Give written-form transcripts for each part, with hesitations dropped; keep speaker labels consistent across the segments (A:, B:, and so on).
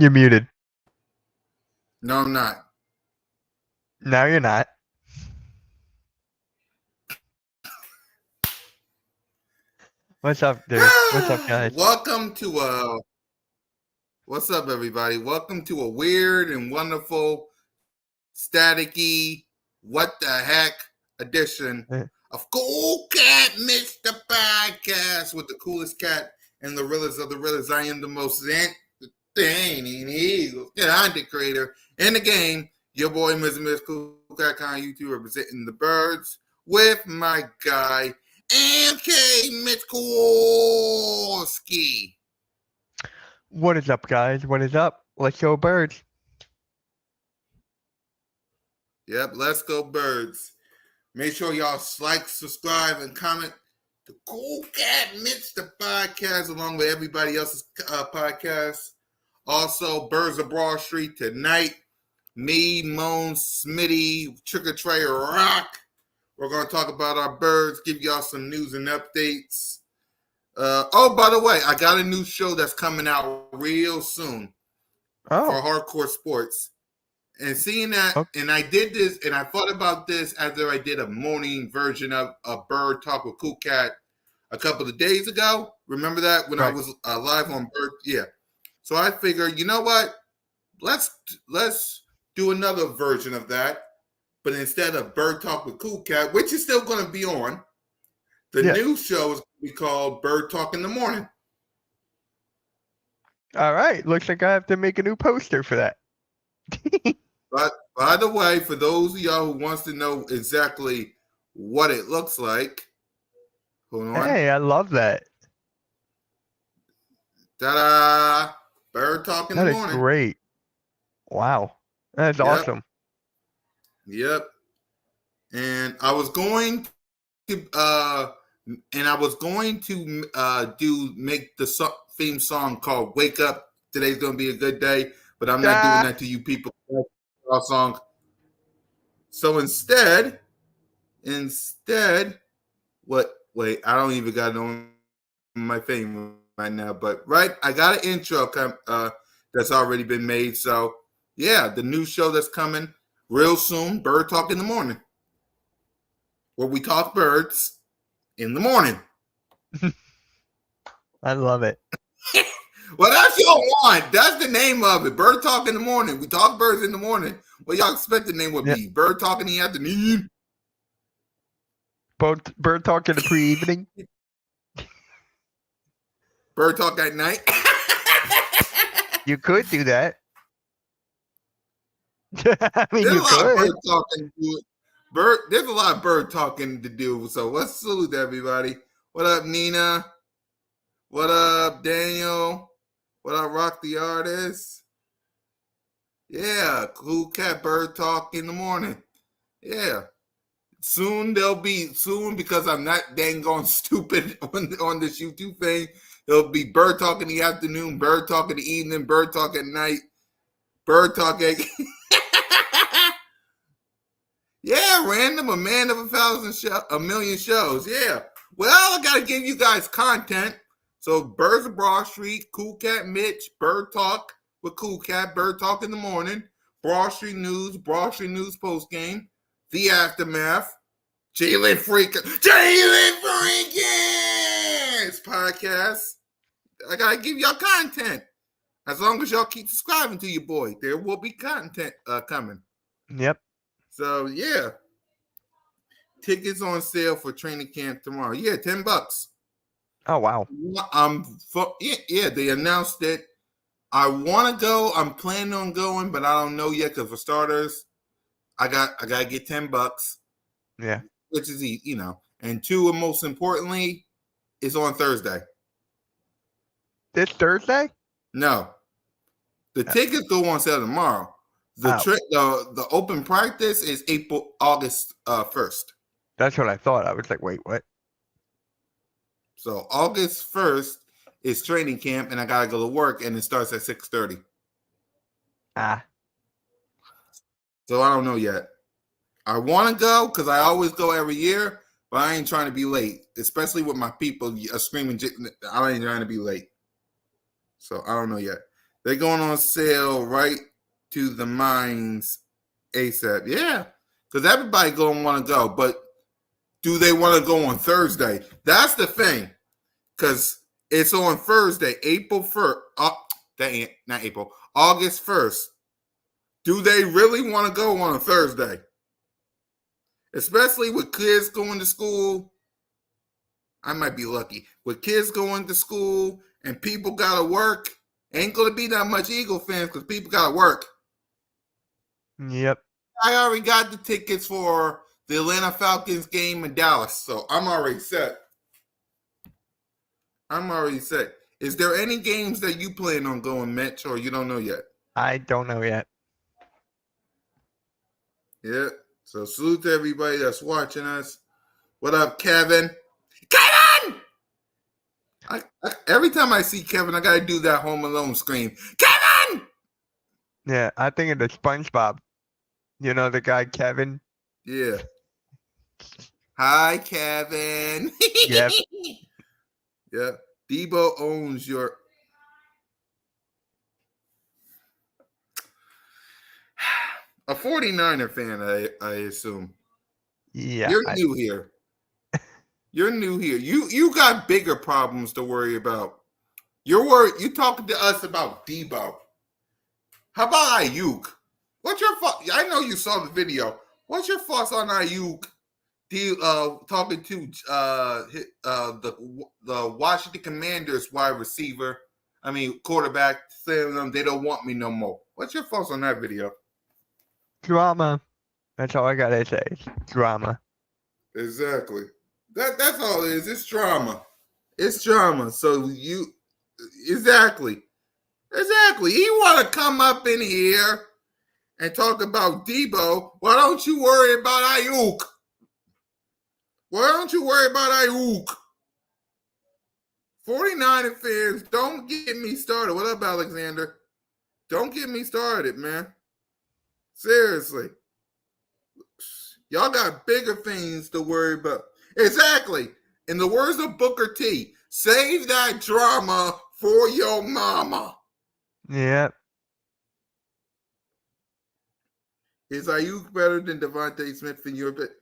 A: You're muted.
B: No, I'm not.
A: No, you're not. What's up, dude? What's up, guys?
B: Welcome to what's up, everybody? Welcome to a weird and wonderful, staticky, what the heck edition
A: Eh,
B: of CoolCat-Mitch, the podcast with the coolest cat and the realest of the realest. I am the most entertaining eagle content creator in the game. Your boy, Mr. Miss Cool Cat on YouTube, representing the birds with my guy, MK Mitch Kowalski.
A: What is up, guys? What is up? Let's go, birds.
B: Yep, let's go, birds. Make sure y'all like, subscribe, and comment to CoolCat-Mitch, the podcast, along with everybody else's podcasts. Also, Birds of Broad Street tonight. Me, Moan, Smitty, Trick or Tray, Rock. We're going to talk about our birds, give y'all some news and updates. By the way, I got a new show that's coming out real soon for
A: Oh,
B: hardcore sports. And seeing that,
A: okay.
B: and I did this, and I thought about this after I did a morning version of a Bird Talk with Cool Cat a couple of days ago. Remember that when I
A: Right.
B: was live on Bird? Yeah. So I figured, you know what? Let's do another version of that, but instead of Bird Talk with Cool Cat, which is still going to be on, the
A: Yeah.
B: new show is going to be called Bird Talk in the Morning.
A: All right. Looks like I have to make a new poster for that.
B: But by the way, for those of y'all who wants to know exactly what it looks like, hold on.
A: Hey, I love that.
B: Ta-da! Bird Talk in the
A: That is
B: Morning.
A: great. Wow. That's
B: Yep.
A: awesome.
B: Yep. And I was going to make the theme song called "Wake Up." Today's gonna be a good day, but I'm not doing that to you people. Our song. So instead, what? Wait, I don't even got it on my thing right now. But right, I got an intro that's already been made. So yeah, the new show that's coming real soon, Bird Talk in the Morning, where we talk birds in the morning.
A: I love it.
B: Well, that's your want. That's the name of it. Bird Talk in the Morning. We talk birds in the morning. What y'all expect the name would
A: Yep.
B: be? Bird Talk in the afternoon?
A: Bird talk in the pre-evening.
B: Bird Talk at night?
A: You could do that. I mean,
B: There's
A: you
B: a lot of
A: could.
B: bird talking to do. There's a lot of bird talking to do. So let's salute everybody. What up, Nina? What up, Daniel? What up, Rock the Artist? Yeah, Cool Cat Bird Talk in the morning. Yeah. Soon because I'm not dang gone stupid on this YouTube thing. There'll be Bird Talk in the afternoon, Bird Talk in the evening, Bird Talk at night, Bird Talk at yeah, random, a man of a million shows. Yeah. Well, I gotta give you guys content. So Birds of Broad Street, Cool Cat Mitch, Bird Talk with Cool Cat, Bird Talk in the morning, Broad Street News post game, The Aftermath, Jalen Freakins podcast. I gotta give y'all content. As long as y'all keep subscribing to your boy, there will be content coming.
A: Yep.
B: So yeah, tickets on sale for training camp tomorrow. Yeah, $10.
A: Oh wow.
B: They announced it. I want to go. I'm planning on going, but I don't know yet because for starters, I gotta get $10.
A: Yeah.
B: Which is and two, and most importantly, it's on Thursday.
A: This Thursday?
B: No, the tickets go on sale tomorrow. The open practice is August 1st.
A: That's what I thought. I was like, wait, what?
B: So August 1st is training camp, and I gotta go to work, and it starts at 6:30.
A: Ah.
B: So I don't know yet. I want to go because I always go every year, but I ain't trying to be late, especially with my people screaming. I ain't trying to be late. So I don't know yet. They're going on sale right to the mines ASAP. Yeah, because everybody going to want to go. But do they want to go on Thursday? That's the thing. Because it's on Thursday, April 1st. That ain't not April. August 1st. Do they really want to go on a Thursday? Especially with kids going to school. I might be lucky. With kids going to school and people got to work, ain't going to be that much Eagle fans because people got to work.
A: Yep.
B: I already got the tickets for the Atlanta Falcons game in Dallas, so I'm already set. Is there any games that you plan on going, Mitch, or you don't know yet?
A: I don't know yet.
B: Yeah. So salute to everybody that's watching us. What up, Kevin? Kevin! Every time I see Kevin, I gotta do that Home Alone scream. Kevin!
A: Yeah, I think of the SpongeBob. You know the guy Kevin?
B: Yeah. Hi, Kevin.
A: Yep.
B: Yeah. Debo owns your. A 49er fan, I assume.
A: Yeah.
B: You're new here. You're new here. You got bigger problems to worry about. You're worried. You talking to us about Debo. How about Ayuk? What's your thought? I know you saw the video. What's your thoughts on Ayuk? Talking to the Washington Commanders wide receiver, quarterback, saying them they don't want me no more. What's your thoughts on that video?
A: Drama. That's all I gotta say. Drama.
B: Exactly. That's all it is. It's drama. It's drama. So exactly. He want to come up in here and talk about Debo. Why don't you worry about Ayuk? 49er fans, don't get me started. What up, Alexander? Don't get me started, man. Seriously. Y'all got bigger things to worry about. Exactly. In the words of Booker T, save that drama for your mama.
A: Yep.
B: Is Ayuk better than Devontae Smith in your opinion?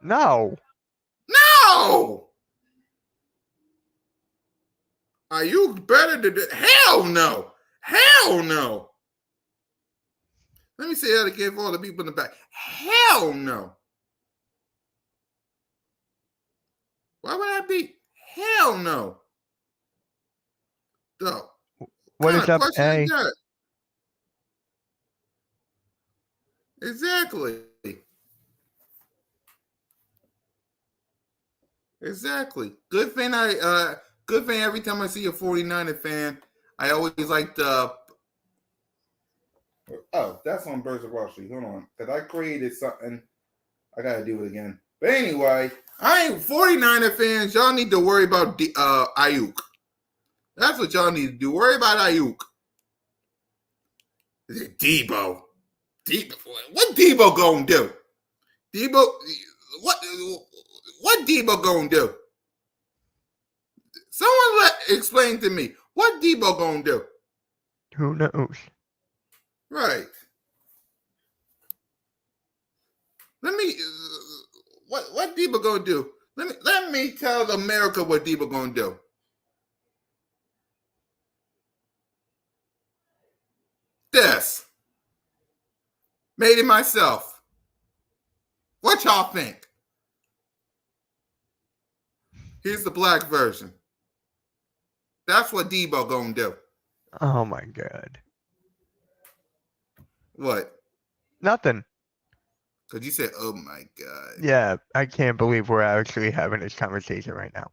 A: No.
B: No! Ayuk better than hell no. Hell no. Let me say that again for all the people in the back. Hell no. Why would that be? Hell no. So,
A: What is up, A?
B: Exactly. Good thing every time I see a 49er fan, I always like the. Oh, that's on Birds of Wall Street. Hold on. Because I created something. I got to do it again. But anyway, 49er fans, y'all need to worry about Ayuk. That's what y'all need to do. Worry about Ayuk. Is it Debo? What Debo gonna do? What Debo gonna do? Someone explain to me. What Debo gonna do?
A: Who knows?
B: Right. Let me. What Debo gonna do? Let me tell America what Debo gonna do. This. Made it myself. What y'all think? Here's the black version. That's what Debo gonna do.
A: Oh my God.
B: What?
A: Nothing.
B: Because you said, oh my God.
A: Yeah, I can't believe we're actually having this conversation right now.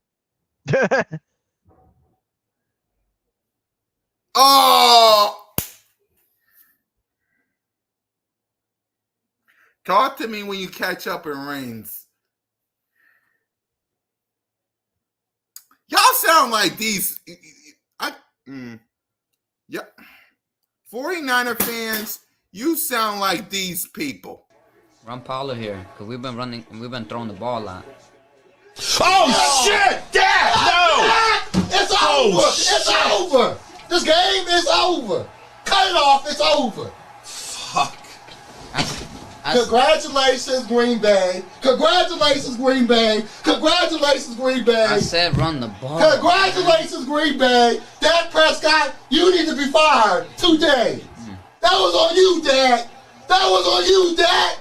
B: Oh! Talk to me when you catch up in Reigns. Y'all sound like these. Yeah. 49er fans, you sound like these people.
C: Run Paulo here, because we've been throwing the ball a lot.
D: Oh, shit! Dad! No! It's over! It's over! The this game is over. Cut it off. It's over.
B: Fuck.
D: Congratulations, Green Bay. Congratulations, Green Bay. Congratulations, Green Bay.
C: I said run the ball.
D: Congratulations, Green Bay. Dak Prescott, you need to be fired today. That was on you, Dak. That was on you, Dak.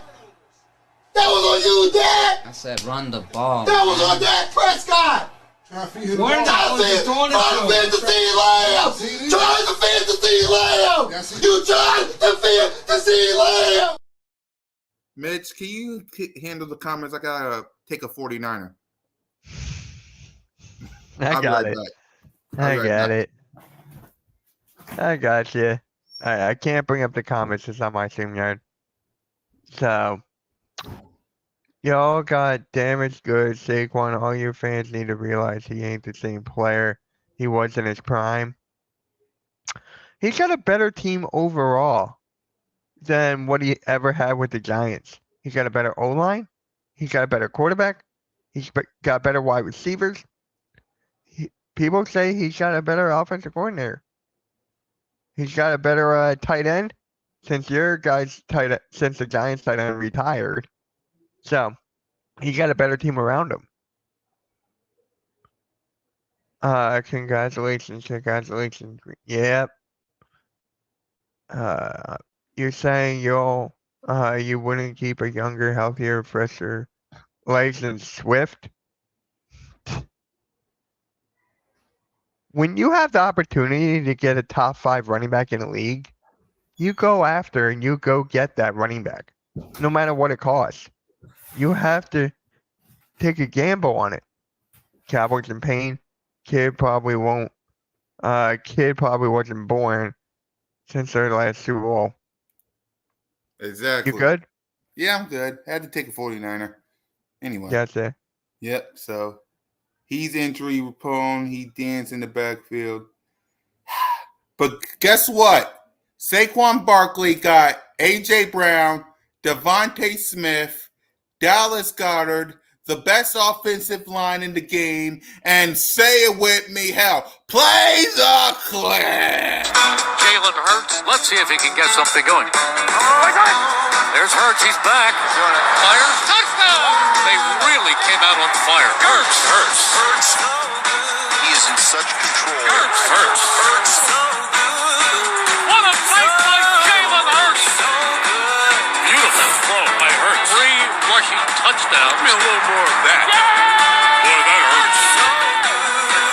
D: That was on you, Dak.
C: I said run the ball.
D: That was on Dak Prescott.
E: Trying to feed him the
D: Trying
E: ball.
D: to defend the CeeDee Lamb. Trying to defend the CeeDee Lamb. You trying to defend the CeeDee Lamb.
B: Mitch, can you handle the comments? I gotta take a 49er.
A: I got it. I got it. I got you. I can't bring up the comments. It's on my StreamYard. So, y'all got damaged goods. Saquon, all your fans need to realize he ain't the same player he was in his prime. He's got a better team overall than what he ever had with the Giants. He's got a better O-line. He's got a better quarterback. He's got better wide receivers. People say he's got a better offensive coordinator. He's got a better tight end since since the Giants tight end retired. So he got a better team around him. Congratulations. Yep. You're saying you wouldn't keep a younger, healthier, fresher legs than Swift? When you have the opportunity to get a top 5 running back in the league, you go after and you go get that running back, no matter what it costs. You have to take a gamble on it. Cowboys in pain. Kid probably won't. Kid probably wasn't born since their last Super Bowl.
B: Exactly.
A: You good?
B: Yeah, I'm good. Had to take a 49er. Anyway.
A: Gotcha.
B: Yep. So he's injury prone. He danced in the backfield. But guess what? Saquon Barkley got A.J. Brown, Devontae Smith, Dallas Goedert, the best offensive line in the game, and say it with me, hell, play the clip.
F: Jalen Hurts, let's see if he can get something going. There's Hurts, he's back. Fires, touchdown! They really came out on fire. Hurts.
G: He is in such control.
F: Hurts. What a play by Jalen Hurts! Beautiful throw by Hurts. 3 rushing touchdowns. Give me a little more of that. Boy, that hurts.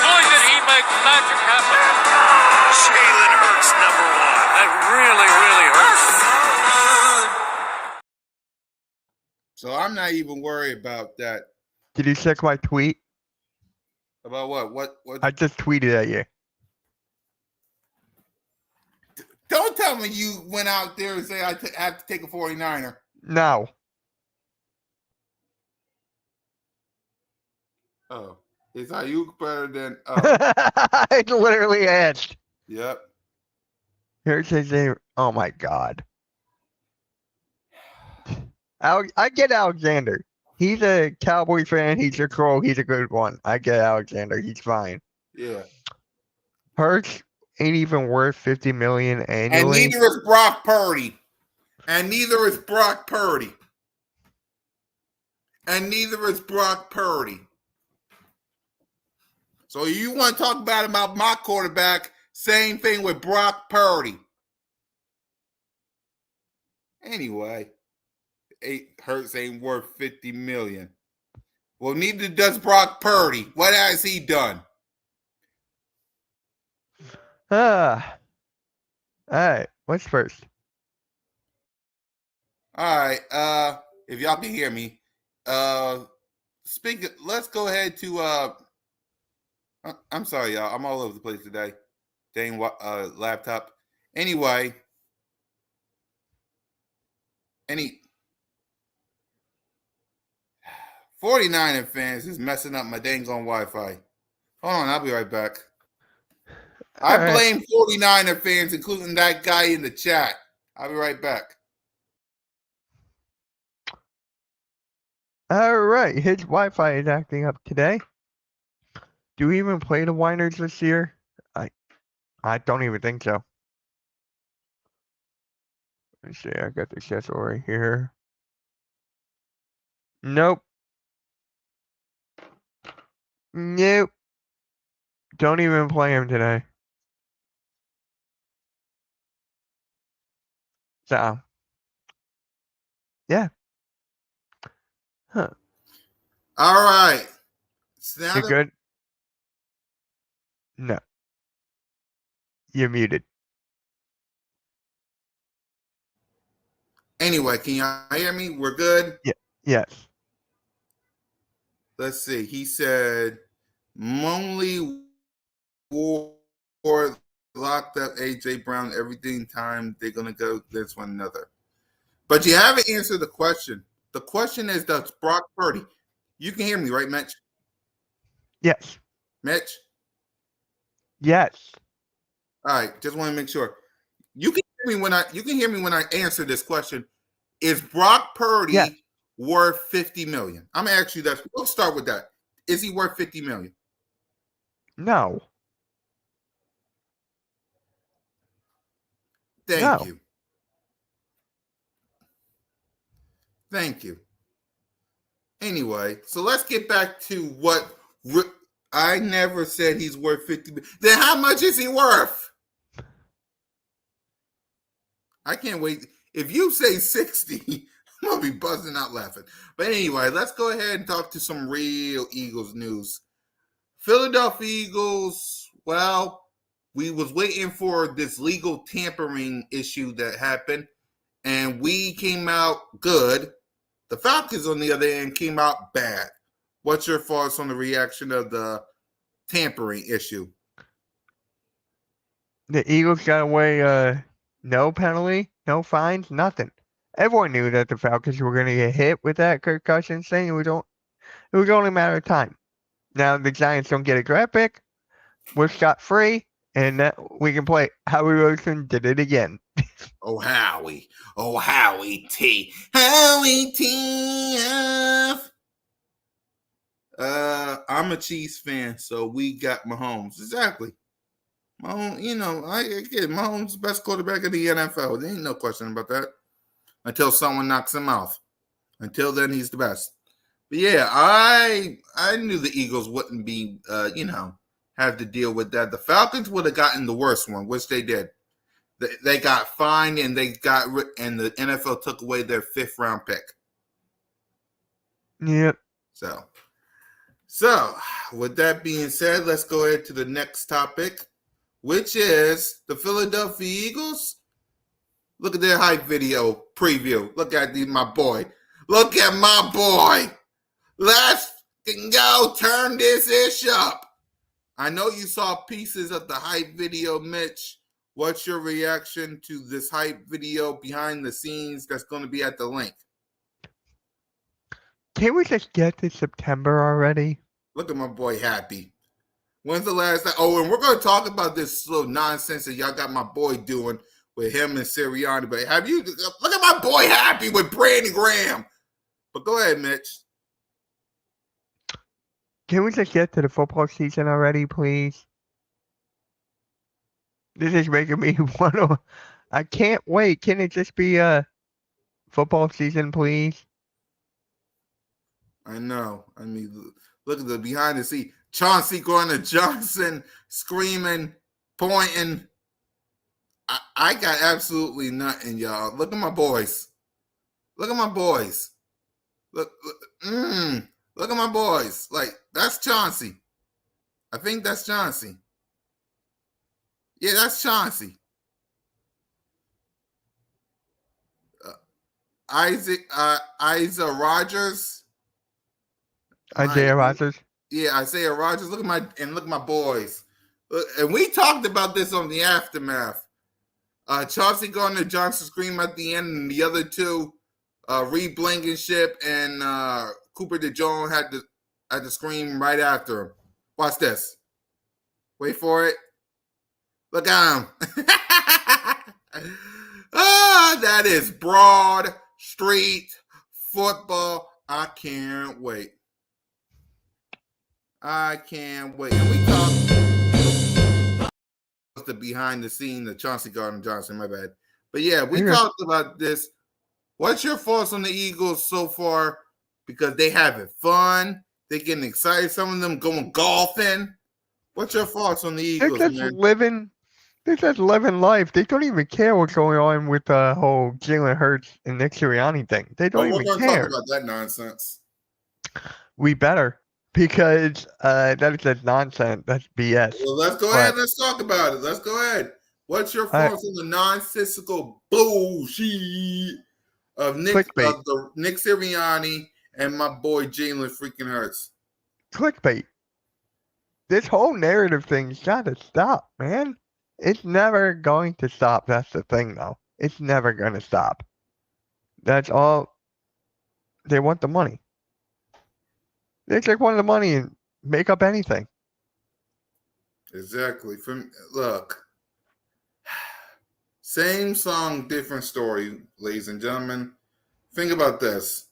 F: Boy, did he make magic happen.
G: Jalen Hurts, number 1.
F: That really hurts.
B: So I'm not even worried about that.
A: Did you check my tweet?
B: About what? What?
A: I just tweeted at you.
B: Don't tell me you went out there and say I have to take a 49er.
A: No.
B: Oh. Is Ayuk better than...
A: I literally asked.
B: Yep.
A: Here's his name. Oh my god. I get Alexander. He's a Cowboy fan. He's a troll. He's a good one. I get Alexander. He's fine.
B: Yeah.
A: Hurts ain't even worth $50 million
B: And
A: annually.
B: neither is Brock Purdy. So you want to talk about my quarterback, same thing with Brock Purdy. Anyway, Hurts ain't worth $50 million. Well, neither does Brock Purdy. What has he done?
A: All right. What's first?
B: All right. If y'all can hear me, let's go ahead to. I'm sorry, y'all. I'm all over the place today. Dang, laptop. Anyway, 49er fans is messing up my dang on Wi-Fi. Hold on, I'll be right back. I blame 49er fans, including that guy in the chat. I'll be right back.
A: All right. His Wi-Fi is acting up today. Do we even play the Winers this year? I don't even think so. Let's see. I got the schedule right here. Nope. Nope. Don't even play him today. So, yeah. Huh.
B: All right. So now
A: You
B: that-
A: good? No. You're muted.
B: Anyway, can y'all hear me? We're good.
A: Yeah. Yes.
B: Let's see. He said, Monley Ward locked up AJ Brown. Everything time they're gonna go against one another. But you haven't answered the question. The question is, does Brock Purdy? You can hear me, right, Mitch?
A: Yes.
B: Mitch?
A: Yes.
B: All right, just want to make sure. You can hear me when I answer this question. Is Brock Purdy
A: Yes.
B: worth $50 million? I'm gonna ask you that. Let's start with that. Is he worth $50 million?
A: No.
B: Thank
A: No.
B: you. Thank you. Anyway, so let's get back to what I never said he's worth 50 million. Then how much is he worth? I can't wait. If you say 60, I'm gonna be buzzing out laughing. But anyway, let's go ahead and talk to some real Eagles news. Philadelphia Eagles, well, we was waiting for this legal tampering issue that happened, and we came out good. The Falcons, on the other hand, came out bad. What's your thoughts on the reaction of the tampering issue?
A: The Eagles got away, no penalty, no fines, nothing. Everyone knew that the Falcons were going to get hit with that concussion thing. It was only a matter of time. Now the Giants don't get a draft pick. We're scot-free, and we can play. Howie Roseman did it again.
B: Oh, Howie. Oh, Howie T. Howie T. I'm a Chiefs fan, so we got Mahomes. Exactly. Mahomes, I get Mahomes the best quarterback of the NFL. There ain't no question about that. Until someone knocks him off. Until then, he's the best. But yeah, I knew the Eagles wouldn't be, have to deal with that. The Falcons would have gotten the worst one, which they did. They got fined and the NFL took away their 5th round pick.
A: Yep.
B: So with that being said, let's go ahead to the next topic, which is the Philadelphia Eagles. Look at their hype video preview. Look at my boy. Look at my boy. Let's go turn this ish up. I know you saw pieces of the hype video, Mitch. What's your reaction to this hype video behind the scenes that's going to be at the link?
A: Can't we just get to September already?
B: Look at my boy Happy. When's the last time? Oh, and we're going to talk about this little nonsense that y'all got my boy doing with him and Sirianni. But have you look at my boy Happy with Brandon Graham? But go ahead, Mitch.
A: Can we just get to the football season already, please? This is making me want to. I can't wait. Can it just be a football season, please?
B: I know. I mean, look at the behind the scene. Chauncey Gardner-Johnson screaming, pointing. I got absolutely nothing, y'all. Look at my boys. Look at my boys. Look at my boys. Like, that's Chauncey. I think that's Chauncey. Yeah, that's Chauncey. Isaiah Rogers.
A: Isaiah Rogers.
B: Yeah, Isaiah Rogers. Look at my boys. Look, and we talked about this on the aftermath. Chauncey Gardner-Johnson screamed at the end, and the other two, Reed Blankenship and Cooper DeJong had to scream right after him. Watch this. Wait for it. Look at him. That is Broad Street football. I can't wait. And we talked the behind the scene, the Chauncey Gardner-Johnson, my bad. But yeah, we
A: Yeah.
B: talked about this. What's your thoughts on the Eagles so far? Because they having fun. They're getting excited. Some of them going golfing. What's your thoughts on the
A: They're
B: Eagles,
A: just
B: man?
A: living. They're just living life. They don't even care what's going on with the whole Jalen Hurts and Nick Sirianni thing. They don't
B: But we're
A: even
B: going to talk
A: care.
B: about that nonsense.
A: We better, because that is just nonsense. That's BS.
B: Well, let's go ahead. Let's talk about it. Let's go ahead. What's your thoughts on the nonsensical bullshit of Nick Sirianni and my boy Jalen freaking Hurts?
A: Clickbait. This whole narrative thing's got to stop, man. It's never going to stop. That's the thing, though. It's never going to stop. That's all. They want the money. They just want the money and make up anything.
B: Exactly. Look, same song, different story, ladies and gentlemen. Think about this.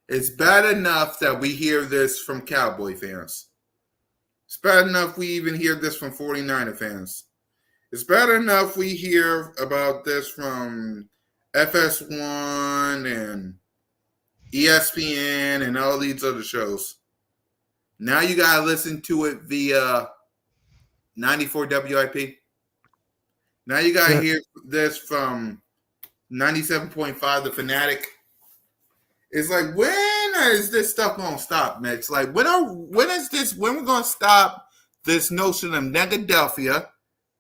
B: It's bad enough that we hear this from Cowboy fans. It's bad enough we even hear this from 49er fans. It's bad enough we hear about this from FS1 and ESPN and all these other shows. Now you got to listen to it via 94 WIP. Now you got to hear this from 97.5 The Fanatic. It's like, when is this stuff going to stop, Mitch? Like, when we're going to stop this notion of Negadelphia?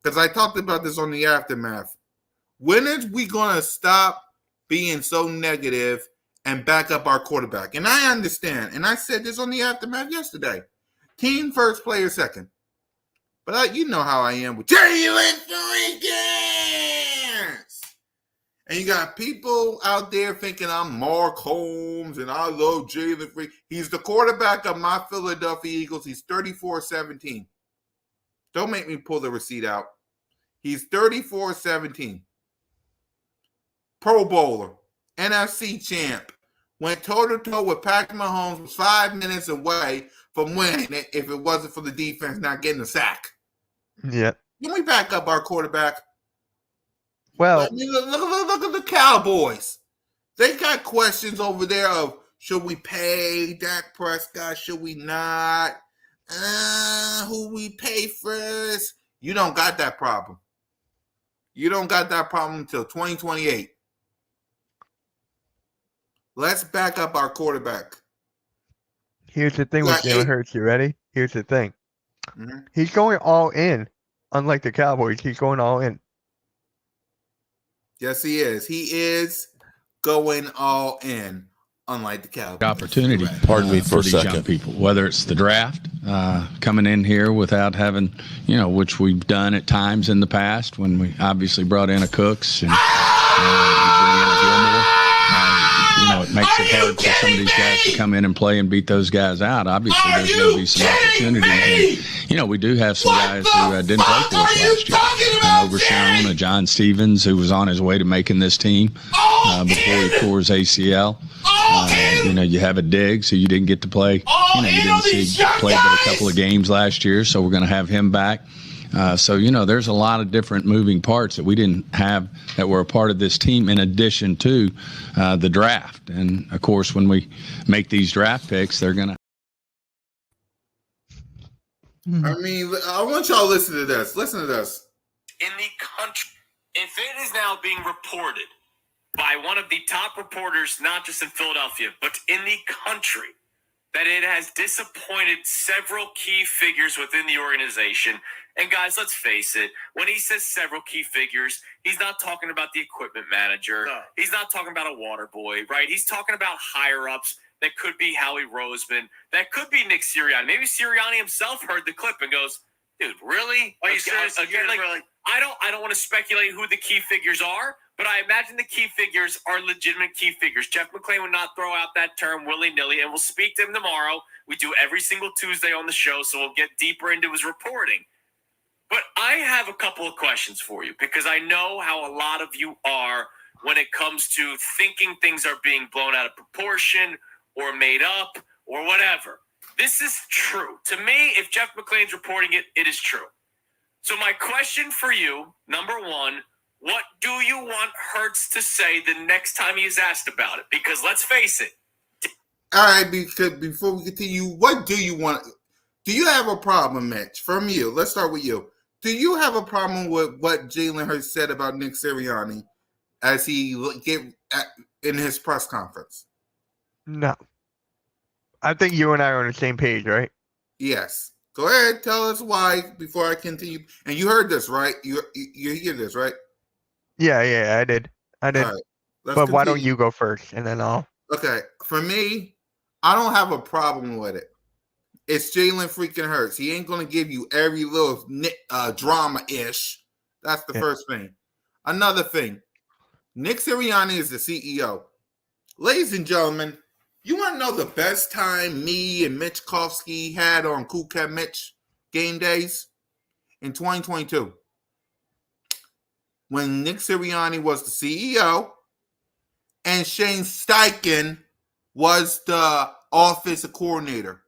B: Because I talked about this on the Aftermath. When is we going to stop being so negative and back up our quarterback? And I understand. And I said this on the Aftermath yesterday. Team first, player second. But you know how I am with Jalen Freakins. And you got people out there thinking I'm Mark Holmes and I love Jalen Freakins. He's the quarterback of my Philadelphia Eagles. He's 34-17. Don't make me pull the receipt out. He's 34-17. Pro Bowler. NFC champ. Went toe-to-toe with Patrick Mahomes, was 5 minutes away from winning it if it wasn't for the defense not getting a sack.
A: Yeah.
B: Can we back up our quarterback?
A: Well,
B: look at the Cowboys. They got questions over there of, should we pay Dak Prescott? Should we not? Who we pay first? You don't got that problem. You don't got that problem until 2028. Let's back up our quarterback.
A: Here's the thing with Jalen Hurts. You ready? Here's the thing.
B: Mm-hmm.
A: He's going all in. Unlike the Cowboys, he's going all in.
B: Yes, he is. He is going all in, unlike the Cowboys.
E: Opportunity.
H: Pardon me for a
E: these
H: second.
E: young people, whether it's the draft, coming in here without having, which we've done at times in the past when we obviously brought in a Cooks and we bring in a Gilmore. It makes it hard for some of these guys to come in and play and beat those guys out. Obviously, there's going to be some opportunities. And, we do have some guys who didn't play for us last year. Overshown, John Stevens, who was on his way to making this team before he tore his ACL. You have a Diggs who you didn't get to play. You didn't see play but a couple of games last year, so we're going to have him back. There's a lot of different moving parts that we didn't have that were a part of this team in addition to the draft. And, of course, when we make these draft picks, they're going to.
B: I want y'all to listen to this. Listen to this.
I: In the country, if it is now being reported by one of the top reporters, not just in Philadelphia, but in the country, that it has disappointed several key figures within the organization. And guys, let's face it, when he says several key figures, he's not talking about the equipment manager. No. He's not talking about a water boy, right? He's talking about higher-ups. That could be Howie Roseman. That could be Nick Sirianni. Maybe Sirianni himself heard the clip and goes, dude, really?
F: Are you serious?
I: Again, I don't want to speculate who the key figures are, but I imagine the key figures are legitimate key figures. Jeff McClain would not throw out that term willy-nilly, and we'll speak to him tomorrow. We do every single Tuesday on the show, so we'll get deeper into his reporting. But I have a couple of questions for you because I know how a lot of you are when it comes to thinking things are being blown out of proportion or made up or whatever. This is true. To me, if Jeff McClain's reporting it, it is true. So my question for you, number one, what do you want Hurts to say the next time he is asked about it? Because let's face it.
B: All right, because before we continue, what do you want? Do you have a problem, Mitch? From you, let's start with you. Do you have a problem with what Jalen Hurts said about Nick Sirianni as he in his press conference?
A: No. I think you and I are on the same page, right?
B: Yes. Go ahead, tell us why before I continue. And you heard this, right? You hear this, right?
A: Yeah, I did.
B: All right. Let's
A: But why don't
B: continue.
A: you go first, and then I'll.
B: Okay, for me, I don't have a problem with it. It's Jalen freaking Hurts. He ain't gonna give you every little drama-ish. That's the first thing. Another thing, Nick Sirianni is the CEO. Ladies and gentlemen, you want to know the best time me and Mitch Kofsky had on CoolCat-Mitch game days? In 2022. When Nick Sirianni was the CEO and Shane Steichen was the offensive coordinator.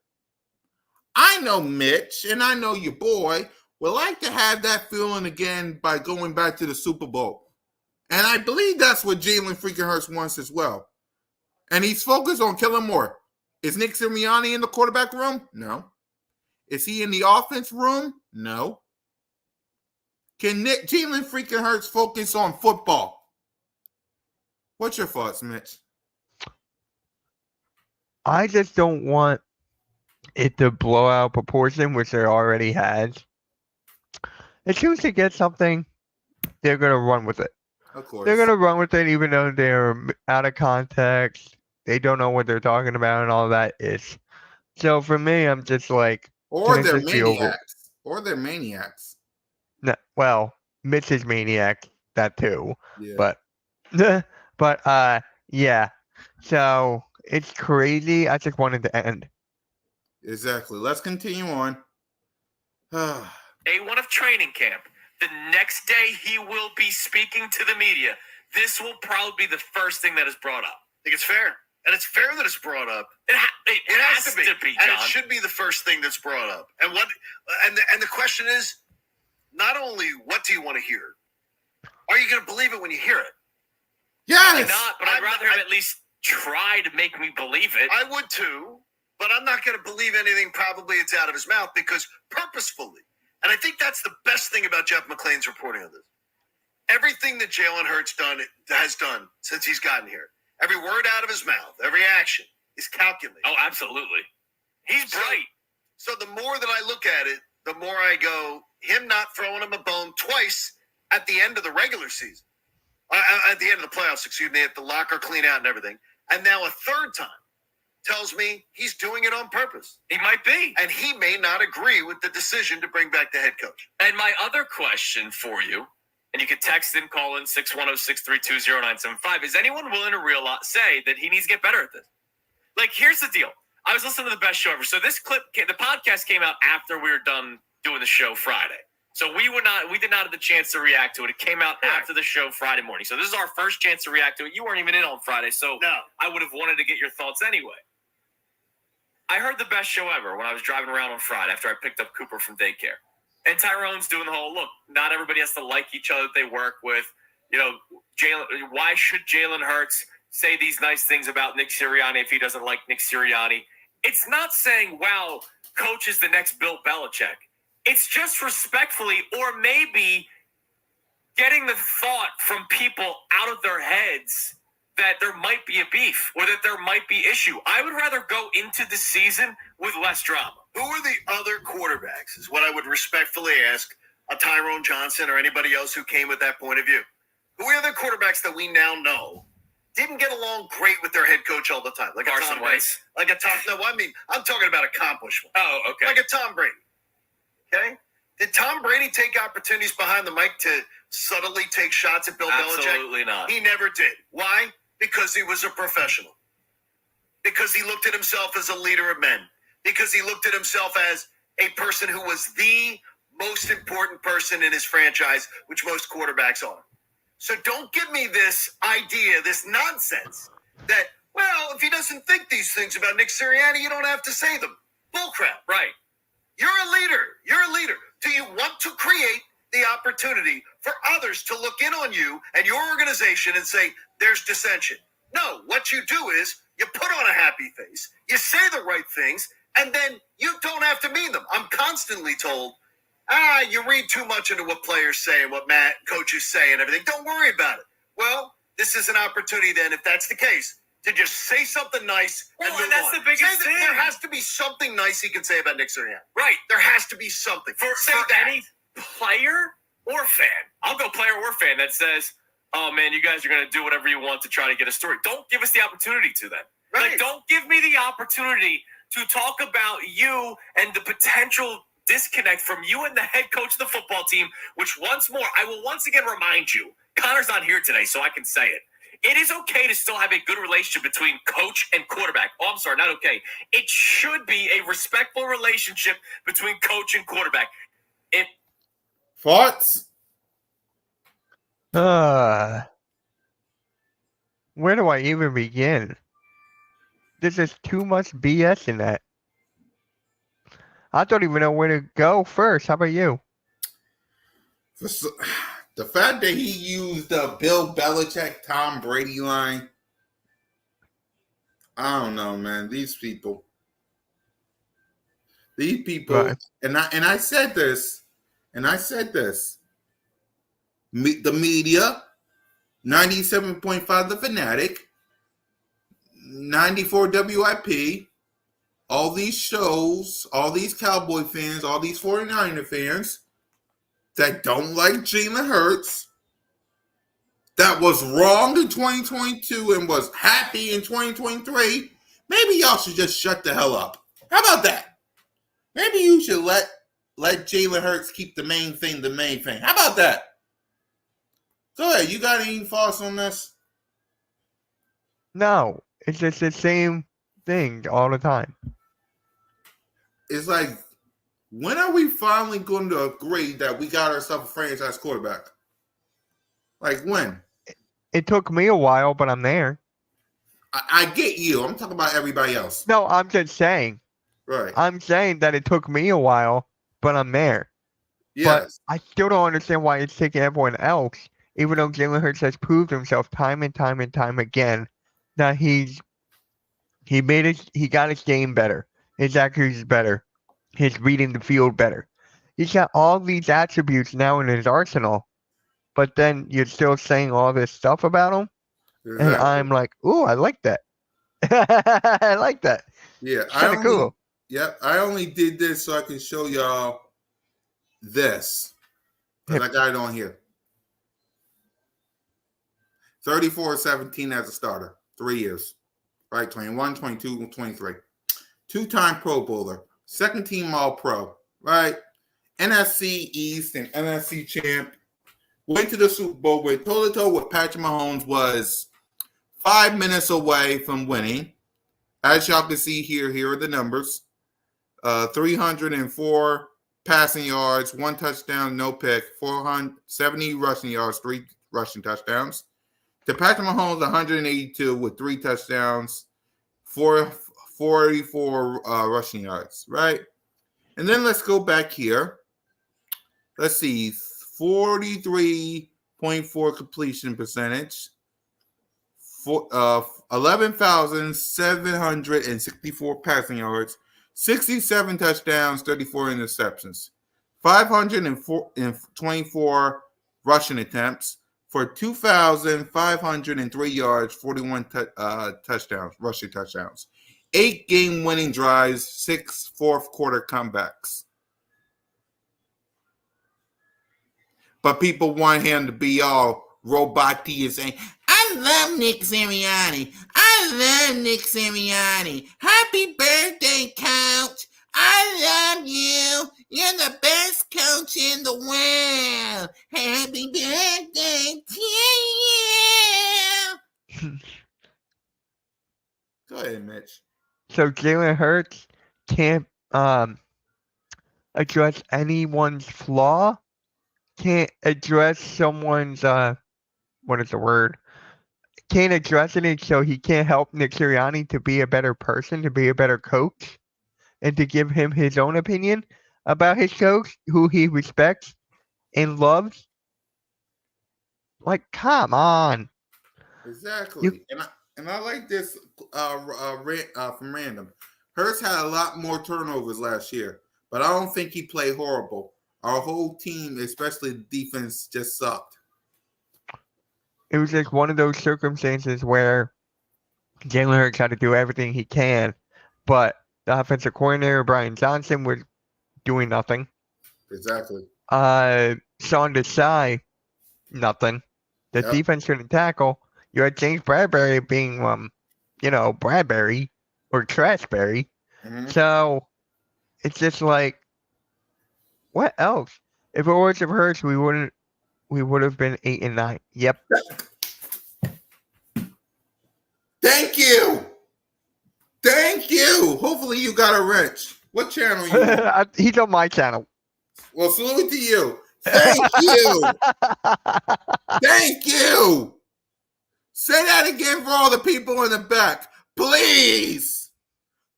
B: I know Mitch and I know your boy would like to have that feeling again by going back to the Super Bowl. And I believe that's what Jalen freaking Hurts wants as well. And he's focused on killing more. Is Nick Sirianni in the quarterback room? No. Is he in the offense room? No. Can Jalen freaking Hurts focus on football? What's your thoughts, Mitch?
A: I just don't want it to blow out proportion, which it already has. As soon as they get something, they're going to run with it.
B: Of course.
A: They're going to run with it even though they're out of context. They don't know what they're talking about and all that is. So for me, I'm just like...
B: Or they're maniacs. Or they're maniacs.
A: No, well, Mitch is maniac, that too.
B: Yeah.
A: But yeah. So it's crazy. I just wanted to end.
B: Exactly. Let's continue on.
I: Day one of training camp. The next day he will be speaking to the media. This will probably be the first thing that is brought up.
G: I think it's fair. And it's fair that it's brought up.
I: It has to be, John.
G: And it should be the first thing that's brought up. And the question is, not only what do you want to hear, are you going to believe it when you hear it?
B: Yes.
I: Probably not, but I'd rather him at least try to make me believe it.
G: I would too, but I'm not going to believe anything probably it's out of his mouth because purposefully. And I think that's the best thing about Jeff McClain's reporting on this. Everything that Jalen Hurts has done since he's gotten here, every word out of his mouth, every action is calculated.
I: Oh, absolutely. He's bright.
G: So the more that I look at it, the more I go, him not throwing him a bone twice at the end of the regular season, at the end of the playoffs, excuse me, at the locker clean out and everything, and now a third time tells me he's doing it on purpose.
I: He might be.
G: And he may not agree with the decision to bring back the head coach.
I: And my other question for you, and you can text in, call in 610-632-0975, is anyone willing to say that he needs to get better at this? Like, here's the deal. I was listening to the best show ever. So this clip, the podcast came out after we were done doing the show Friday. So we did not have the chance to react to it. It came out after the show Friday morning. So this is our first chance to react to it. You weren't even in on Friday, so
G: no.
I: I would have wanted to get your thoughts anyway. I heard the best show ever when I was driving around on Friday after I picked up Cooper from daycare. And Tyrone's doing the whole, look, not everybody has to like each other that they work with. You know, why should Jalen Hurts say these nice things about Nick Sirianni if he doesn't like Nick Sirianni? It's not saying, wow, coach is the next Bill Belichick. It's just respectfully, or maybe getting the thought from people out of their heads that there might be a beef or that there might be issue. I would rather go into the season with less drama.
G: Who are the other quarterbacks is what I would respectfully ask a Tyrone Johnson or anybody else who came with that point of view. Who are the quarterbacks that we now know didn't get along great with their head coach all the time? Like
I: Carson Wentz.
G: Like a Tom, no, I mean, I'm talking about accomplishment.
I: Oh, okay.
G: Like a Tom Brady. Okay? Did Tom Brady take opportunities behind the mic to subtly take shots at Bill Belichick?
I: Absolutely not.
G: He never did. Why? Because he was a professional. Because he looked at himself as a leader of men. Because he looked at himself as a person who was the most important person in his franchise, which most quarterbacks are. So don't give me this idea, this nonsense that, well, if he doesn't think these things about Nick Sirianni, you don't have to say them. Bullcrap.
I: Right.
G: You're a leader. You're a leader. Do you want to create the opportunity for others to look in on you and your organization and say, there's dissension. No, what you do is you put on a happy face, you say the right things, and then you don't have to mean them. I'm constantly told, you read too much into what players say and what coaches say and everything. Don't worry about it. Well, this is an opportunity then, if that's the case, to just say something nice.
I: Well,
G: and
I: and that's the biggest thing.
G: There has to be something nice he can say about Nick Sirianni.
I: Right.
G: There has to be something.
I: For
G: that.
I: any player or fan, I'll go player or fan that says, oh man, you guys are going to do whatever you want to try to get a story. Don't give us the opportunity to then.
G: Right.
I: Like, don't give me the opportunity to talk about you and the potential disconnect from you and the head coach of the football team, which once more, I will once again remind you, Connor's not here today, so I can say it. It is okay to still have a good relationship between coach and quarterback. Oh, I'm sorry, not okay. It should be a respectful relationship between coach and quarterback.
B: Thoughts?
A: Where do I even begin? There's just too much BS in that. I don't even know where to go first. How about you?
B: The fact that he used the Bill Belichick, Tom Brady line, I don't know, man. These people,
A: Right.
B: and I said this, the media, 97.5 The Fanatic, 94 WIP, all these shows, all these Cowboy fans, all these 49er fans that don't like Jalen Hurts, that was wrong in 2022 and was happy in 2023, maybe y'all should just shut the hell up. How about that? Maybe you should let Jalen Hurts keep the main thing. How about that? Go ahead. You got any thoughts on this?
A: No, it's just the same thing all the time.
B: It's like, when are we finally going to agree that we got ourselves a franchise quarterback? Like, when?
A: It took me a while, but I'm there.
B: I get you. I'm talking about everybody else.
A: No, I'm just saying.
B: Right.
A: I'm saying that it took me a while, but I'm there.
B: Yes.
A: But I still don't understand why it's taking everyone else, even though Jalen Hurts has proved himself time and time and time again that he got his game better. His accuracy is better. His reading the field better. He's got all these attributes now in his arsenal, but then you're still saying all this stuff about him,
B: Exactly.
A: and I'm like, ooh, I like that. I like that.
B: Yeah,
A: Kind of cool.
B: Yep, I only did this so I can show y'all this. And I got it on here. 34-17 as a starter. 3 years. Right, 21, 22, 23. Two-time Pro Bowler. Second team All-Pro. Right? NFC East and NFC champ. Went to the Super Bowl with toe-to-toe with Patrick Mahomes, was 5 minutes away from winning. As y'all can see here are the numbers. 304 passing yards, 1 touchdown, no pick, 470 rushing yards, 3 rushing touchdowns. To Patrick Mahomes, 182 with 3 touchdowns, 444 rushing yards, right? And then let's go back here. Let's see, 43.4 completion percentage, 11,764 passing yards, 67 touchdowns, 34 interceptions, 524 rushing attempts for 2,503 yards, 41 touchdowns, rushing touchdowns, 8 game-winning drives, 6 fourth-quarter comebacks. But people want him to be all robot-y and saying, I love Nick Sirianni. Happy birthday, coach. I love you. You're the best coach in the world. Happy birthday to you. Go ahead, Mitch.
A: So Jalen Hurts can't address anyone's flaw, can't address someone's what is the word? Can't address it, so he can't help Nick Sirianni to be a better person, to be a better coach, and to give him his own opinion about his coach, who he respects and loves. Like, come on.
B: Exactly. And I like this from random. Hurts had a lot more turnovers last year, but I don't think he played horrible. Our whole team, especially the defense, just sucked.
A: It was just one of those circumstances where Jalen Hurts had to do everything he can, but the offensive coordinator, Brian Johnson, was doing nothing.
B: Exactly.
A: Sean Desai, nothing. The defense couldn't tackle. You had James Bradbury being, Bradbury or Trashberry.
B: Mhm.
A: So it's just like, what else? If it was of Hurts, we would have been 8-9. Yep.
B: Thank you. Thank you. Hopefully you got a wrench. What channel you on?
A: He's on my channel.
B: Well, salute to you. Thank you. Thank you. Say that again for all the people in the back. Please.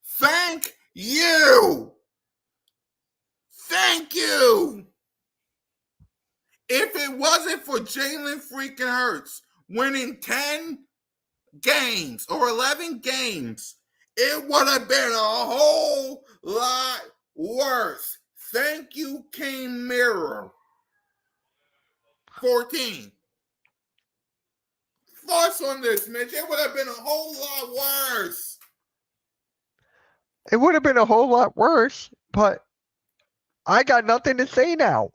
B: Thank you. Thank you. If it wasn't for Jalen freaking Hurts winning 10 games or 11 games, it would have been a whole lot worse. Thank you, King Mirror. 14. Thoughts on this, Mitch? It would have been a whole lot worse.
A: It would have been a whole lot worse, but I got nothing to say now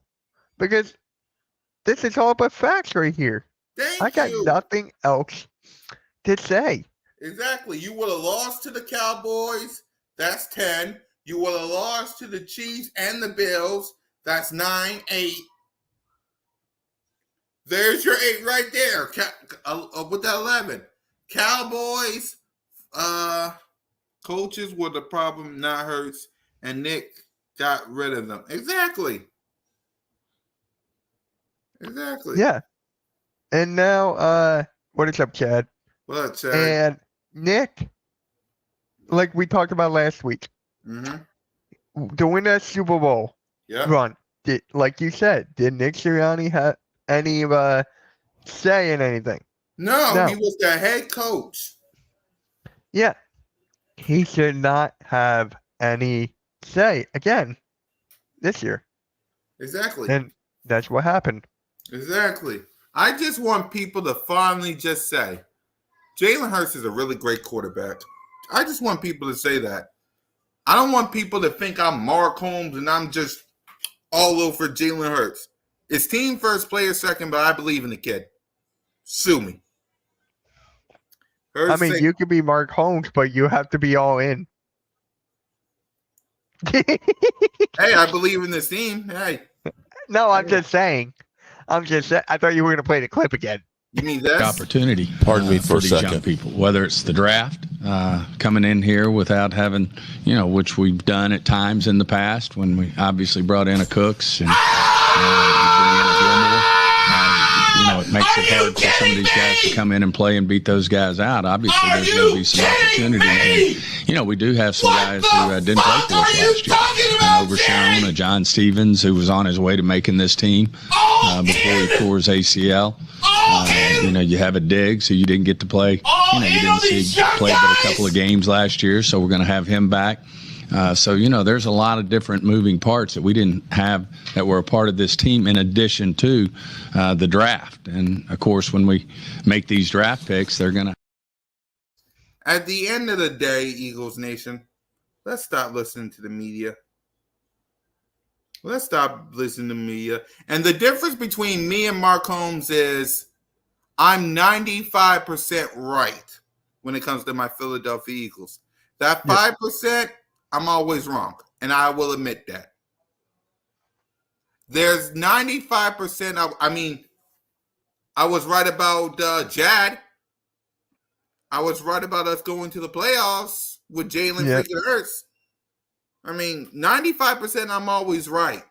A: because this is all but facts right here. I got nothing else to say.
B: Exactly. You would have lost to the Cowboys. That's 10. You would have lost to the Chiefs and the Bills. That's 9, 8. There's your 8 right there with that 11. Cowboys, coaches were the problem, not Hurts, and Nick got rid of them. Exactly.
A: Yeah. And now, what is up, Chad?
B: What up, Chad?
A: And Nick, like we talked about last week, to win that Super Bowl run, like you said, did Nick Sirianni have any say in anything?
B: No, he was the head coach.
A: Yeah. He should not have any say again this year.
B: Exactly.
A: And that's what happened.
B: Exactly. I just want people to finally just say, Jalen Hurts is a really great quarterback. I just want people to say that. I don't want people to think I'm Mark Holmes and I'm just all over Jalen Hurts. It's team first, player second, but I believe in the kid. Sue me.
A: You could be Mark Holmes, but you have to be all in.
B: Hey, I believe in this team. Hey.
A: No, I'm just saying. I thought you were going to play the clip again.
B: You mean that?
E: Opportunity.
H: Pardon me for a
E: these
H: second.
E: young people, whether it's the draft, coming in here without having, which we've done at times in the past when we obviously brought in a Cooks and it makes it hard for some of these guys to come in and play and beat those guys out. Obviously, there's going to be some opportunity. And, we do have some guys who didn't play for us last year. An Overshown, a John Stevens, who was on his way to making this team before he tore his ACL. You have a Diggs who you didn't get to play. You didn't see play but a couple of games last year, so we're going to have him back. There's a lot of different moving parts that we didn't have that were a part of this team in addition to the draft. And, of course, when we make these draft picks, they're going to.
B: At the end of the day, Eagles Nation, let's stop listening to the media. Let's stop listening to media. And the difference between me and Mark Holmes is I'm 95% right when it comes to my Philadelphia Eagles. That 5%, I'm always wrong, and I will admit that. There's 95%. I was right about Jad. I was right about us going to the playoffs with Jalen freaking Hurts. 95% I'm always right.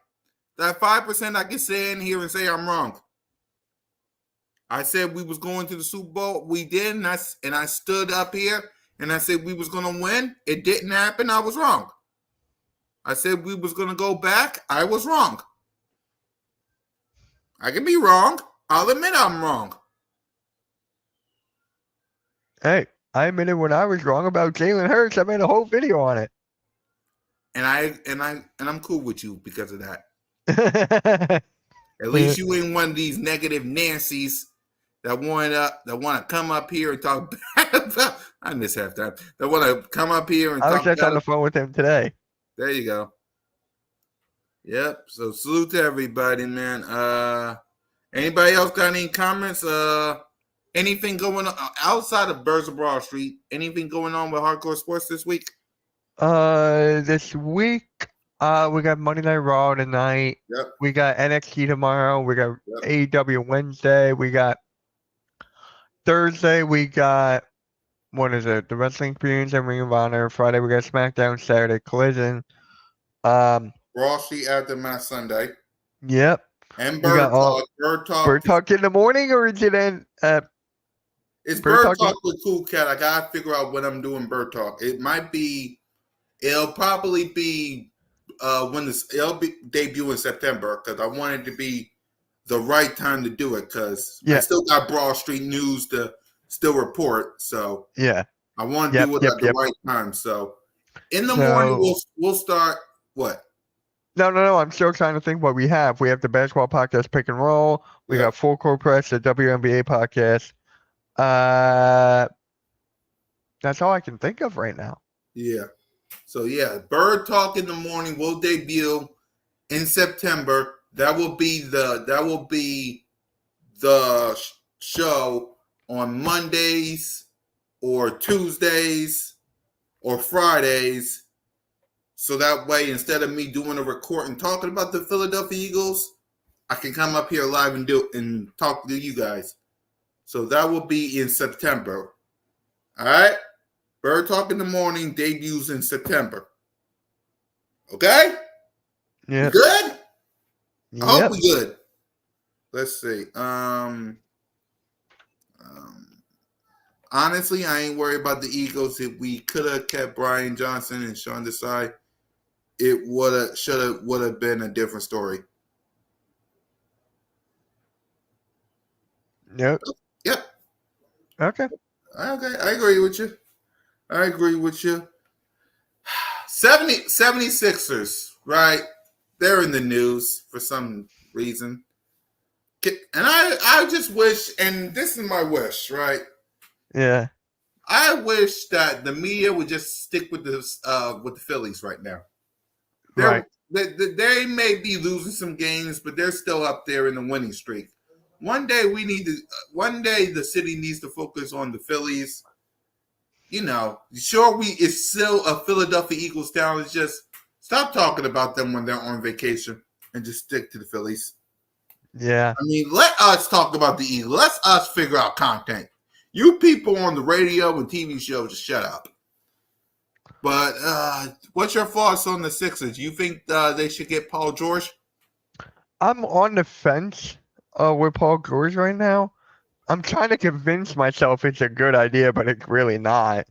B: That 5% I can say in here and say I'm wrong. I said we was going to the Super Bowl. We did, and I stood up here and I said we was going to win. It didn't happen. I was wrong. I said we was going to go back. I was wrong. I can be wrong. I'll admit I'm wrong.
A: Hey, I admitted when I was wrong about Jalen Hurts. I made a whole video on it.
B: And I'm cool with you because of that. At least you ain't one of these negative Nancy's that want to come up here and talk bad about. I miss halftime. That want to come up here and
A: I was
B: talk
A: just
B: bad.
A: on the phone with him today.
B: There you go. Yep. So salute to everybody, man. Anybody else got any comments? Anything going on outside of Birds of Broad Street? Anything going on with hardcore sports this week?
A: This week, we got Monday Night Raw tonight.
B: Yep.
A: We got NXT tomorrow. We got
B: Yep.
A: AEW Wednesday. We got Thursday. We got what is it? The Wrestling Experience and Ring of Honor. Friday we got SmackDown. Saturday Collision.
B: Broad Street Aftermath Sunday.
A: Yep.
B: And
A: We
B: Bird
A: got all-
B: Talk. Bird Talk.
A: Bird Talk in the morning, or is it in?
B: It's
A: Bird
B: Bird
A: Talk
B: Talk with Cool Cat. I gotta figure out when I'm doing Bird Talk. It'll probably be it'll be debut in September because I want it to be the right time to do it because I still got Broad Street news to still report. So
A: Yeah.
B: I want to do it at the right time. So in the morning we'll start what?
A: No. I'm still trying to think what we have. We have the basketball podcast Pick and Roll. We got Full Court Press, the WNBA podcast. That's all I can think of right now.
B: Yeah. So yeah, Bird Talk in the morning will debut in September. That will be the show on Mondays or Tuesdays or Fridays. So that way, instead of me doing a record and talking about the Philadelphia Eagles, I can come up here live and talk to you guys. So that will be in September. All right? Bird Talk in the morning debuts in September. Okay?
A: Yeah.
B: Good?
A: Yep.
B: I hope we good. Let's see. Honestly, I ain't worried about the Eagles. If we could have kept Brian Johnson and Sean Desai, it would have been a different story.
A: Yep. Okay.
B: I agree with you. 76ers, right? They're in the news for some reason. And I just wish, and this is my wish, right?
A: Yeah.
B: I wish that the media would just stick with the Phillies right now.
A: Right.
B: They may be losing some games, but they're still up there in the winning streak. One day the city needs to focus on the Phillies. You know, sure, it's still a Philadelphia Eagles town. It's just stop talking about them when they're on vacation and just stick to the Phillies.
A: Yeah.
B: I mean, let us talk about the Eagles. Let us figure out content. You people on the radio and TV shows, just shut up. But what's your thoughts on the Sixers? You think they should get Paul George?
A: I'm on the fence with Paul George right now. I'm trying to convince myself it's a good idea, but it's really not.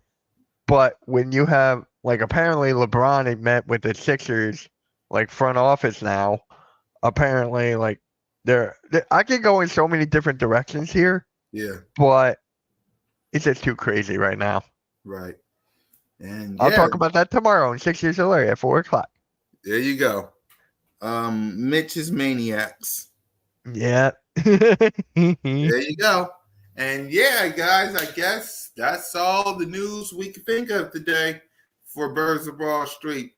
A: But when you have, like, apparently LeBron had met with the Sixers, like, front office now, apparently, like, I could go in so many different directions here.
B: Yeah.
A: But it's just too crazy right now.
B: Right. And
A: I'll talk about that tomorrow in 6 Years of Larry at 4 o'clock.
B: There you go. Mitch's Maniacs.
A: Yeah.
B: There you go. And yeah, guys, I guess that's all the news we can think of today for Birds of Broad Street.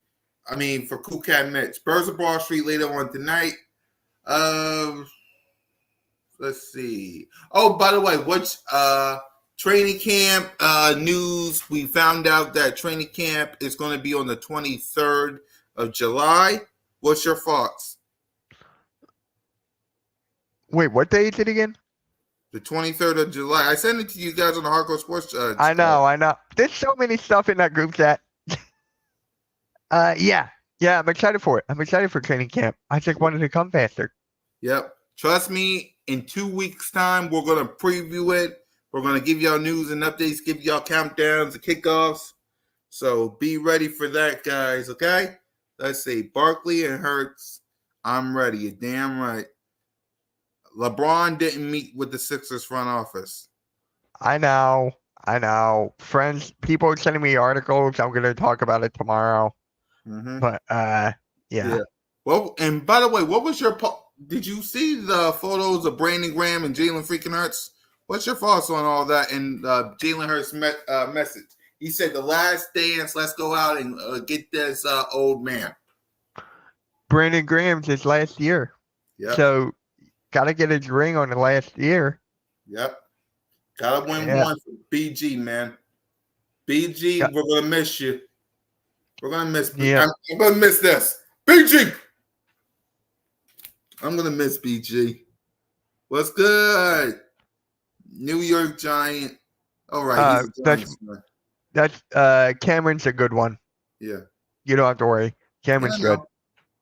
B: I mean, for CoolCat-Mitch. Birds of Broad Street later on tonight. Let's see. Oh, by the way, what's training camp news? We found out that training camp is going to be on the 23rd of July. What's your thoughts?
A: Wait, what day is it again?
B: The 23rd of July. I sent it to you guys on the Hardcore Sports.
A: I know. There's so many stuff in that group chat. Yeah, I'm excited for it. I'm excited for training camp. I just wanted to come faster.
B: Yep. Trust me, in 2 weeks' time, we're going to preview it. We're going to give y'all news and updates, give y'all countdowns and kickoffs. So be ready for that, guys, okay? Let's see. Barkley and Hurts. I'm ready. You're damn right. LeBron didn't meet with the Sixers front office.
A: I know. Friends, people are sending me articles. I'm gonna talk about it tomorrow.
B: Mm-hmm.
A: But yeah.
B: Well, and by the way, what was your? Did you see the photos of Brandon Graham and Jalen freaking Hurts? What's your thoughts on all that? And Jalen Hurts' message. He said, "The last dance. Let's go out and get this old man."
A: Brandon Graham's his last year.
B: Yep.
A: So gotta get his ring on the last year.
B: Yep. Gotta win one for BG, man. BG,
A: Yeah.
B: we're gonna miss you. We're gonna miss.
A: Yeah.
B: I'm gonna miss this. BG. I'm gonna miss BG. What's good? New York Giant. All right, he's a Giants fan.
A: That's Cameron's a good one.
B: Yeah.
A: You don't have to worry. Cameron's good.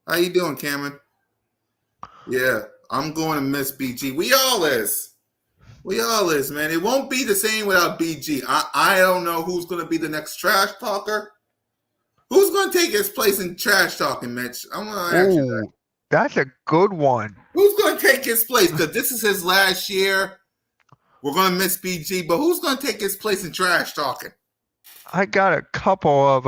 B: How you doing, Cameron? Yeah, I'm going to miss BG. We all is, man. It won't be the same without BG. I don't know who's going to be the next trash talker. Who's going to take his place in trash talking, Mitch? I'm going to ask you that.
A: That's a good one.
B: Who's going to take his place? Because this is his last year. We're going to miss BG, but who's going to take his place in trash talking?
A: I got a couple of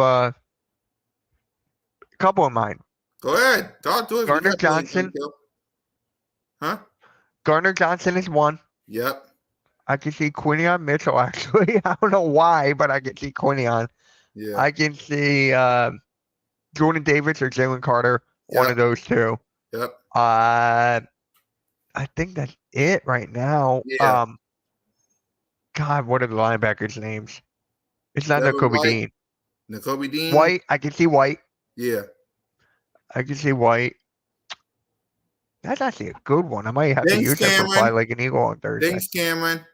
A: mine.
B: Go ahead. Talk to us.
A: Gardner Johnson.
B: Huh?
A: Gardner Johnson is one.
B: Yep.
A: I can see Quinion Mitchell, actually. I don't know why, but I can see Quinion.
B: Yeah.
A: I can see Jordan Davis or Jalen Carter.
B: Yep.
A: One of those two.
B: Yep.
A: I think that's it right now.
B: Yeah.
A: God, what are the linebackers' names? It's not
B: Trevor
A: Nakobe
B: White.
A: Dean.
B: Nakobe Dean.
A: White. I can see White.
B: Yeah.
A: I can see White. That's actually a good one. I might have to
B: Thanks,
A: use that for
B: Cameron.
A: Fly Like an Eagle on Thursday.
B: Thanks, Cameron.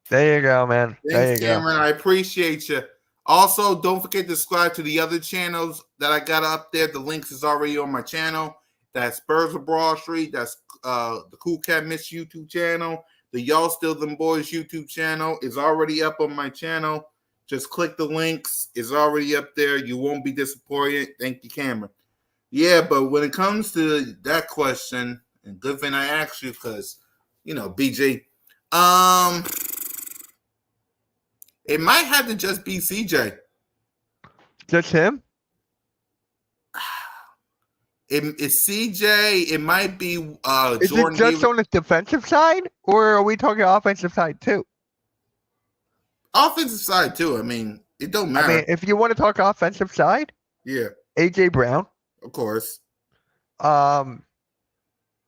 A: There you go, man. There
B: Thanks,
A: you
B: Cameron.
A: go.
B: I appreciate you. Also, don't forget to subscribe to the other channels that I got up there. The links is already on my channel. That's Spurs of Broad Street. That's the CoolCat-Mitch YouTube channel. The Y'all Still Them Boys YouTube channel is already up on my channel. Just click the links. It's already up there. You won't be disappointed. Thank you, Cameron. Yeah, but when it comes to that question, and good thing I asked you because, BG, it might have to just be CJ.
A: Just him?
B: It's CJ. It might be
A: Is
B: Jordan
A: it just
B: Davis.
A: on the defensive side, or are we talking offensive side too?
B: Offensive side, too. I mean, it don't matter.
A: I mean, if you want to talk offensive side,
B: Yeah,
A: AJ Brown.
B: of course.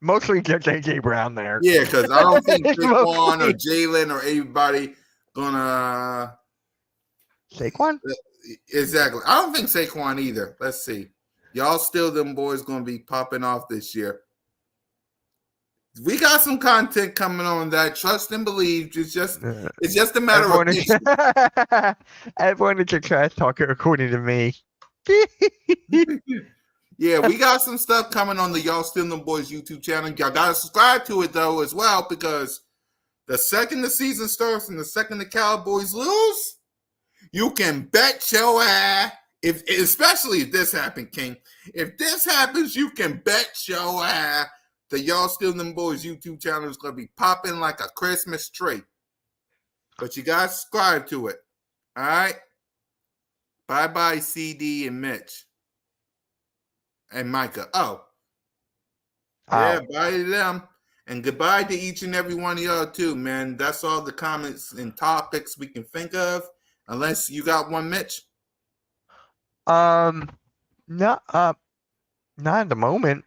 A: Mostly just AJ Brown there.
B: Yeah, because I don't think Saquon or Jalen or anybody gonna
A: Saquon?
B: exactly. I don't think Saquon either. Let's see. Y'all Still Them Boys gonna be popping off this year. We got some content coming on that. Trust and believe. It's just a matter
A: Everyone
B: of
A: is, everyone is a trash talker according to me.
B: Yeah, we got some stuff coming on the Y'all Still Them Boys YouTube channel. Y'all gotta subscribe to it though as well, because the second the season starts and the second the Cowboys lose, you can bet your ass. Especially if this happened, King. If this happens, you can bet your ass the Y'all Still Them Boys YouTube channel is gonna be popping like a Christmas tree. But you gotta subscribe to it. All right. Bye, CD and Mitch. And Micah. Oh. Yeah, bye to them. And goodbye to each and every one of y'all too, man. That's all the comments and topics we can think of. Unless you got one, Mitch.
A: Not at the moment.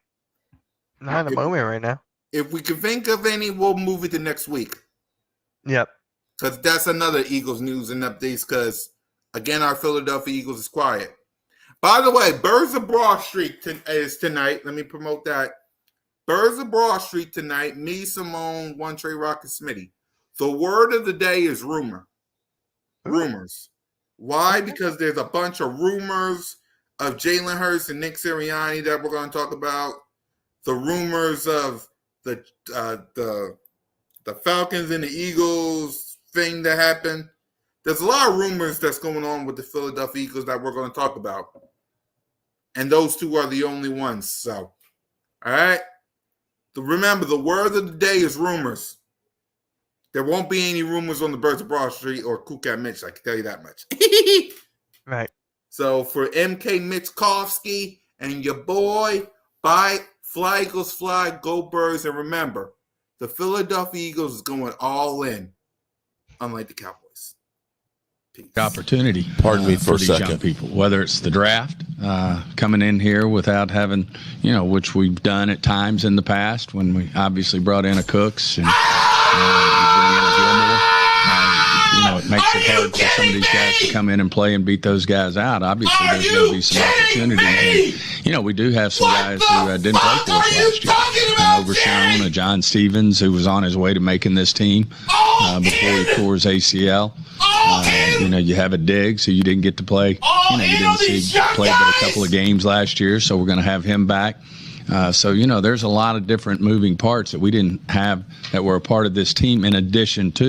A: Not at the moment right now.
B: If we can think of any, we'll move it to next week.
A: Yep.
B: Because that's another Eagles news and updates. Because, again, our Philadelphia Eagles is quiet. By the way, Birds of Broad Street is tonight. Let me promote that. Birds of Broad Street tonight. Me, Simone, One Trey Rock, and Smitty. The word of the day is rumor. Rumors. Why? Because there's a bunch of rumors of Jalen Hurts and Nick Sirianni that we're going to talk about. The rumors of the Falcons and the Eagles thing that happened. There's a lot of rumors that's going on with the Philadelphia Eagles that we're going to talk about. And those two are the only ones. So, all right. remember, the word of the day is rumors. There won't be any rumors on the Birds of Broad Street or CoolCat-Mitch, I can tell you that much.
A: Right.
B: So for MK Mitchkovsky and your boy, fly Eagles fly, go Birds, and remember, the Philadelphia Eagles is going all in, unlike the Cowboys. Peace.
E: Opportunity.
D: Pardon me for a
E: these young
D: second.
E: people, whether it's the draft, coming in here without having, which we've done at times in the past when we obviously brought in a Cooks and we bring in a Gilmore. It makes it hard for some of these guys to come in and play and beat those guys out. Obviously, there's going to be some opportunity. And, we do have some guys who didn't play for us last year. Overshown, John Stevens, who was on his way to making this team before he tore his ACL. You have a Diggs who you didn't get to play. You didn't see play but a couple of games last year, so we're going to have him back. There's a lot of different moving parts that we didn't have that were a part of this team in addition to